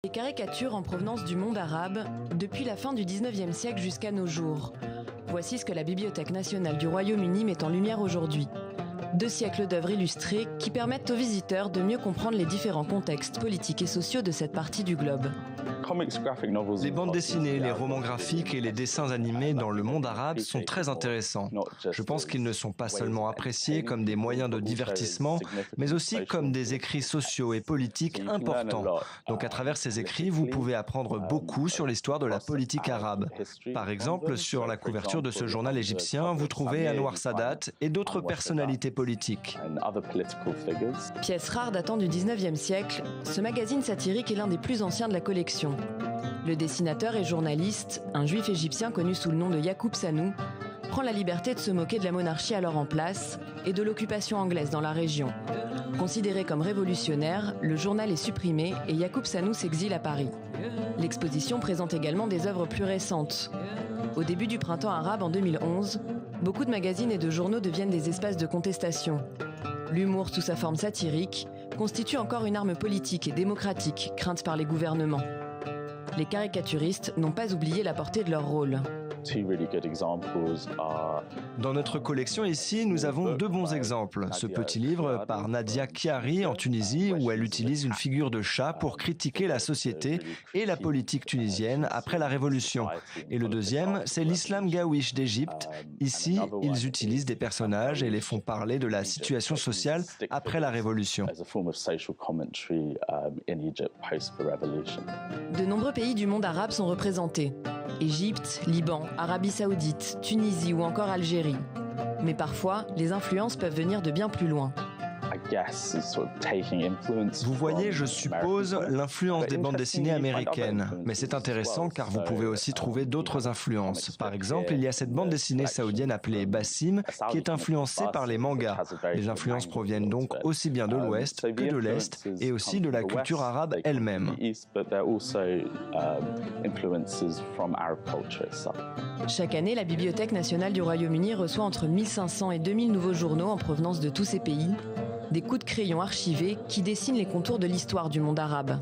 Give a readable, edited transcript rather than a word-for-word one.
Des caricatures en provenance du monde arabe, depuis la fin du 19e siècle jusqu'à nos jours. Voici ce que la Bibliothèque nationale du Royaume-Uni met en lumière aujourd'hui. 2 siècles d'œuvres illustrées qui permettent aux visiteurs de mieux comprendre les différents contextes politiques et sociaux de cette partie du globe. Les bandes dessinées, les romans graphiques et les dessins animés dans le monde arabe sont très intéressants. Je pense qu'ils ne sont pas seulement appréciés comme des moyens de divertissement, mais aussi comme des écrits sociaux et politiques importants. Donc à travers ces écrits, vous pouvez apprendre beaucoup sur l'histoire de la politique arabe. Par exemple, sur la couverture de ce journal égyptien, vous trouvez Anwar Sadat et d'autres personnalités politiques. Pièce rare datant du 19e siècle, ce magazine satirique est l'un des plus anciens de la collection. Le dessinateur et journaliste, un juif égyptien connu sous le nom de Yaqub Sanou, prend la liberté de se moquer de la monarchie alors en place et de l'occupation anglaise dans la région. Considéré comme révolutionnaire, le journal est supprimé et Yaqub Sanou s'exile à Paris. L'exposition présente également des œuvres plus récentes. Au début du printemps arabe en 2011, beaucoup de magazines et de journaux deviennent des espaces de contestation. L'humour sous sa forme satirique constitue encore une arme politique et démocratique crainte par les gouvernements. Les caricaturistes n'ont pas oublié la portée de leur rôle. Dans notre collection ici, nous avons 2 bons exemples. Ce petit livre par Nadia Kiari en Tunisie, où elle utilise une figure de chat pour critiquer la société et la politique tunisienne après la Révolution. Et le deuxième, c'est l'Islam Gawish d'Égypte. Ici, ils utilisent des personnages et les font parler de la situation sociale après la Révolution. De nombreux pays du monde arabe sont représentés. Égypte, Liban, Arabie Saoudite, Tunisie ou encore Algérie. Mais parfois, les influences peuvent venir de bien plus loin. Vous voyez, je suppose, l'influence des bandes dessinées américaines. Mais c'est intéressant car vous pouvez aussi trouver d'autres influences. Par exemple, il y a cette bande dessinée saoudienne appelée Bassim qui est influencée par les mangas. Les influences proviennent donc aussi bien de l'Ouest que de l'Est et aussi de la culture arabe elle-même. Chaque année, la Bibliothèque nationale du Royaume-Uni reçoit entre 1500 et 2000 nouveaux journaux en provenance de tous ces pays. Des coups de crayon archivés qui dessinent les contours de l'histoire du monde arabe.